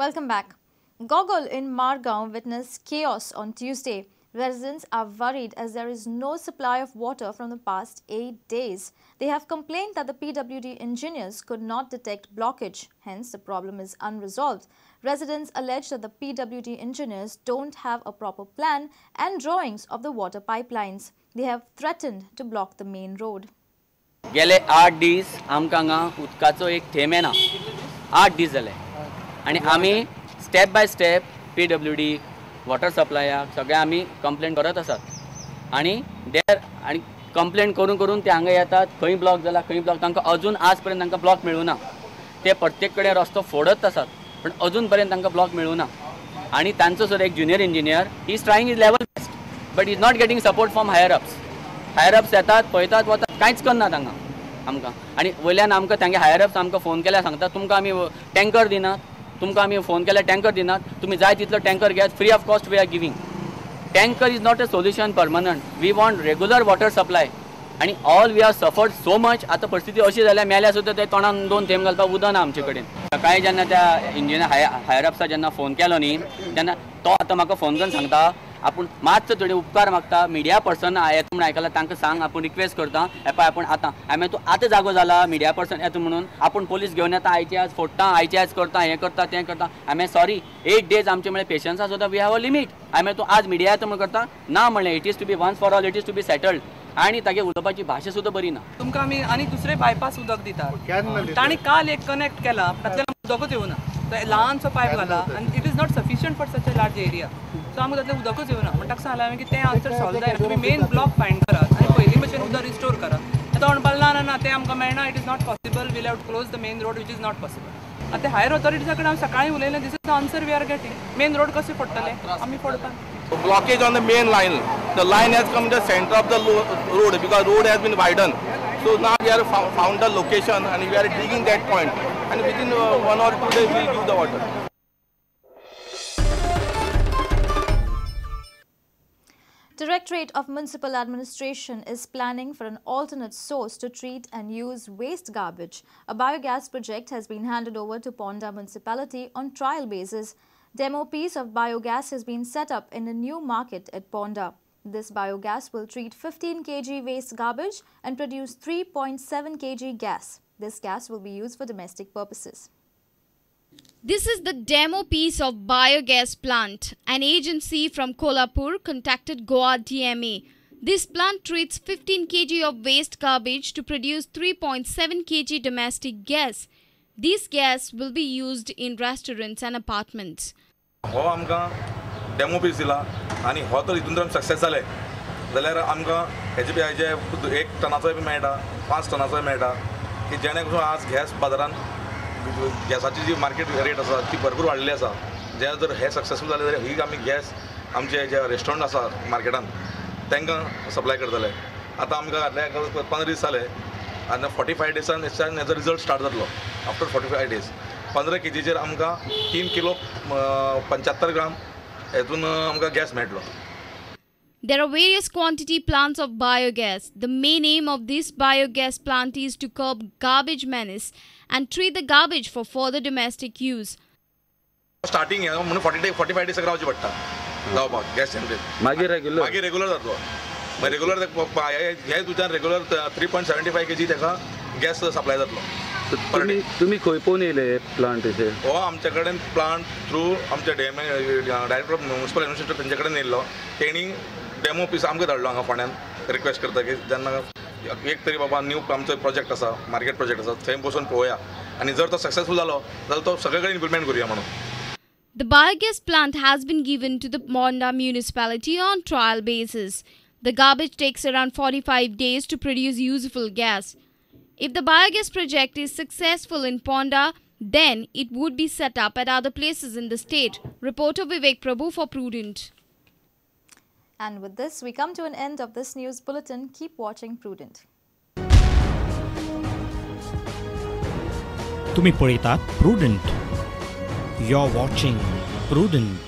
Welcome back. Gogol in Margaon witnessed chaos on Tuesday. Residents are worried as there is no supply of water from the past 8 days. They have complained that the PWD engineers could not detect blockage. Hence, the problem is unresolved. Residents allege that the PWD engineers don't have a proper plan and drawings of the water pipelines. They have threatened to block the main road. गेले 8 दीस आमकां हांगा उदकाचो एक थेंब येना 8 दीस जाले आनी आमी step by step PWD water सप्लायाक सगळे आमी कंप्लेंट करत आसात आनी कंप्लेंट करून ते हांगा येतात खंय ब्लॉक जाला खंय ब्लॉक तांकां अजून आज पर्यंत तांकां ब्लॉक मेळूना ते प्रत्येक कडेन रस्तो फोडत आसात पण अजून पर्यंत तांकां ब्लॉक मेळूना आनी तांचो सुद्दां एक junior engineer he is trying his level best but is not getting support from higher ups येतात पळयतात वतात कांयच करनात हांगा आमकां आनी वयल्यान आमकां तांगे हायर अप्स आमकां फोन केल्यार सांगतात तुमकां आमी टँकर दिनात तुमकां आमी फोन केल्यार टँकर दिनात तुमी जाय तितलो टँकर घेयात free of cost we are giving tanker is not a solution permanent we want regular water supply आनी all we are suffered so much आतां परिस्थिती अशी जाल्या मेल्या सुद्दां ते तोंडान 2 थेंब घालपाक उदक ना आमचे कडेन सकाळीं जेन्ना त्या इंजिनियर हायर अप्सा जेन्ना फोन केलो न्ही तेन्ना तो आतां म्हाका फोन करून सांगता आपूण मातसो थोडे उपकार मागता मिडिया पर्सन येता म्हणून आयकलां तांकां सांग आपूण रिक्वेस्ट करता एपय आपूण आतां हांवें तूं आतां जागो जाला मिडिया पर्सन येता म्हणून आपूण पोलीस घेवन येता आयचे आज फोडटा आयचे आज करता हें करता तें करता हांवें सॉरी 8 डेज आमचे म्हळ्यार पेशन्सा सुद्दां वी हॅव अ लिमीट हांवें तूं आज मिडिया येता म्हणून करता ना म्हणलें it is to be once for all it is to be settled आनी तागे उलोवपाची भाशा सुद्दां बरी ना तुमकां आमी आनी दुसरे बायपास उदक दितात तांणी काल एक कनेक्ट केला तातूंतल्यान उदकूच येवना ल्हानसो पायप घाला आनी it is not sufficient for such a large area so आमकां तातूंतल्यान उदकूच येवना म्हणून ताका सांगलें हांवें की तें आन्सर सॉल्व जायना तुमी मेन ब्लॉक फायंड करात आनी पयलीं भशेन उदक रिस्टोर करात तो म्हणपाक ना ना ना तें आमकां मेळना it is not possible will have to close the main road which is not possible आतां हायर ऑथॉरिटीजा कडेन हांव सकाळीं उलयलें this is the answer we are getting main road कशें फोडटले आमी फोडपाक Blockage on the main line. The line has come in the center of the road because road has been widened. So now we have found the location and we are digging that point. And within 1 or 2 days we will give the water. Directorate of Municipal Administration is planning for an alternate source to treat and use waste garbage. A biogas project has been handed over to Ponda municipality on trial basis. Demo piece of biogas has been set up in a new market at Ponda. This biogas will treat 15 kg waste garbage and produce 3.7 kg gas. This gas will be used for domestic purposes. This is the demo piece of biogas plant. An agency from Kolhapur contacted Goa DMA. This plant treats 15 kg of waste garbage to produce 3.7 kg domestic gas. This gas will be used in restaurants and apartments. हो आमकां demo piece दिला आनी हो तर हितून जर success जाले जाल्यार आमकां हेजे 1 टनाचोय बी मेळटा 5 टनाचोय मेळटा की जेणे करून आज गॅस बाजारान गॅसाची जी मार्केट रेट आसा ती भरपूर वाडलेली आसा जे जर हे सक्सेसफूल जाले जाल्यार ही आमी गॅस आमचे जे रेस्टॉरंट आसा मार्केटान तांकां सप्लाय करतले आतां आमकां 15 दीस जाले आनी 45 डेजान हेजो रिजल्ट स्टार्ट जातलो आफ्टर 45 डेज 15 केजीचेर आमकां 3 किलो 75 ग्राम हेतून आमकां गॅस मेळटलो. There are various quantity plants of biogas. The main aim of this biogas plant is to curb garbage menace and treat the garbage for further domestic use. Starting म्हणून 45 days रावचे पडटा जावपाक gas generate मागीर regular जातलो regular हे तुज्यान regular 3.75 kg ताका gas supply जातलो. तुम्ही खंय पोवन येयले प्लांट हो आमचे कडेन प्लांट थ्रू आमचे डायरेक्टर ऑफ म्युनिसिपल एडमिनिस्ट्रेशन तेंचे कडेन येयल्लो तेणी डेमो पीस आमकां धाडलो हांगा फोंड्यान रिक्वेस्ट करता की जेन्ना एक तरी बाबा न्यू आमचो प्रोजेक्ट आसा मार्केट प्रोजेक्ट आसा थंय बसून पळोवया आनी जर तो सक्सेसफूल जालो जाल्यार तो सगळे कडेन इम्प्लिमेंट करूया म्हणून. The biogas plant has been given to the Ponda municipality on trial basis. The garbage takes around 45 days to produce useful gas. If the biogas project is successful in Ponda, then it would be set up at other places in the state. Reporter Vivek Prabhu for Prudent. And with this, we come to an end of this news bulletin. Keep watching Prudent. तुम्ही पळयतात Prudent. You're watching Prudent.